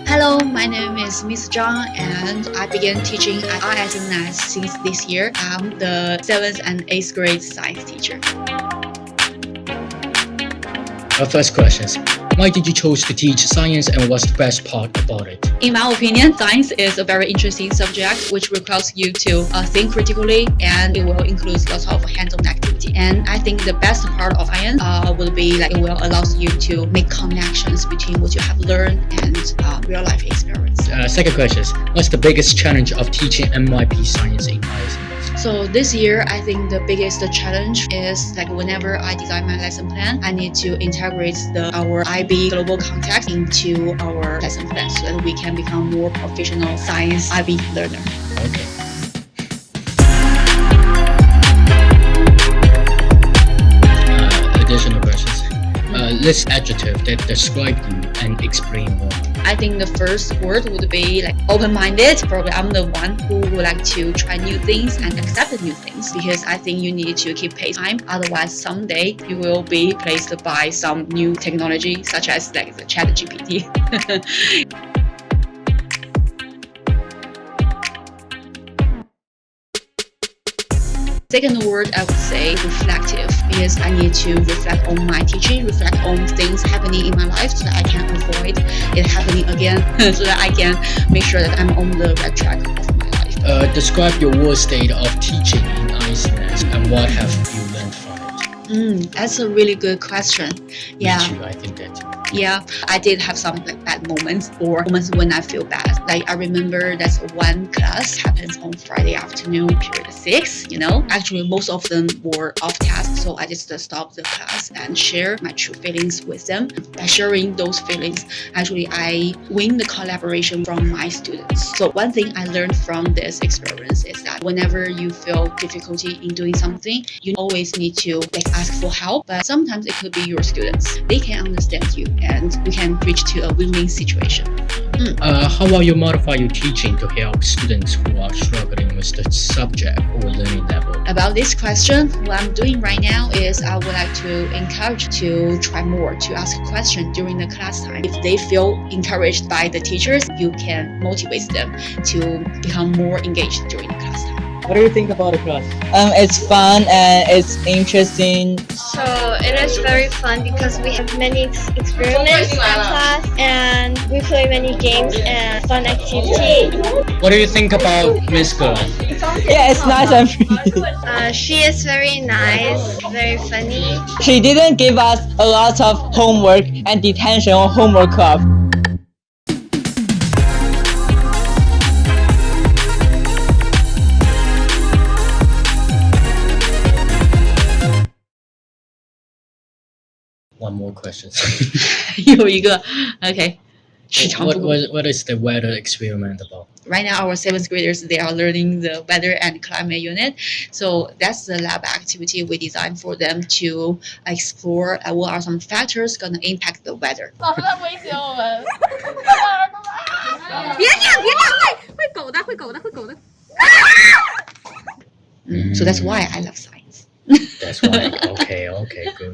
Hello, my name is Miss Zhang, and I began teaching at ISNS since this year. I'm the 7th and 8th grade science teacher. Our first question is, why did you choose to teach science and what's the best part about it? In my opinion, science is a very interesting subject which requires you to think critically, and it will include lots of hands-on activity. And I think the best part of science will be like it will allow you to make connections between what you have learned and real-life experience. Second question is, what's the biggest challenge of teaching MYP science in ISNS? So this year, I think the biggest challenge is like whenever I design my lesson plan, I need to integrate our IB global context into our lesson plan so that we can become more professional science IB learner. Okay. Additional questions. List adjective that describe you and explain why. I think the first word would be like open-minded. Probably I'm the one who would like to try new things and accept new things, because I think you need to keep pace time. Otherwise, someday you will be replaced by some new technology such as like the ChatGPT. Second word, I would say reflective, because I need to reflect on my teaching, reflect on things happening in my life so that I can avoid it happening again, so that I can make sure that I'm on the right track of my life. Describe your worst state of teaching in ISNS and what have you learned from it? That's a really good question. Yeah. Me too, I think that too. Yeah, I did have some like bad moments or moments when I feel bad. Like I remember that one class happens on Friday afternoon, period 6, Actually, most of them were off task, so I just stopped the class and share my true feelings with them. By sharing those feelings, actually, I win the collaboration from my students. So one thing I learned from this experience is that whenever you feel difficulty in doing something, you always need to ask for help. But sometimes it could be your students. They can understand you, and we can reach to a win-win situation. How will you modify your teaching to help students who are struggling with the subject or learning level? About this question, what I'm doing right now is I would like to encourage to try more, to ask questions during the class time. If they feel encouraged by the teachers, you can motivate them to become more engaged during the class time. What do you think about the class? It's fun and it's interesting. So it is very fun because we have many experiments in class and we play many games and fun activity. What do you think about Miss Girl? Yeah, it's nice and pretty. She is very nice, very funny. She didn't give us a lot of homework and detention or homework club. One more question. 有一个 OK. What is the weather experiment about? Right now, our 7th graders, they are learning the weather and climate unit. So that's the lab activity we designed for them to explore what are some factors going to impact the weather. 老师在威胁我们。别会狗的，会狗的，会狗的。 So that's why I love science. That's why. Okay, good.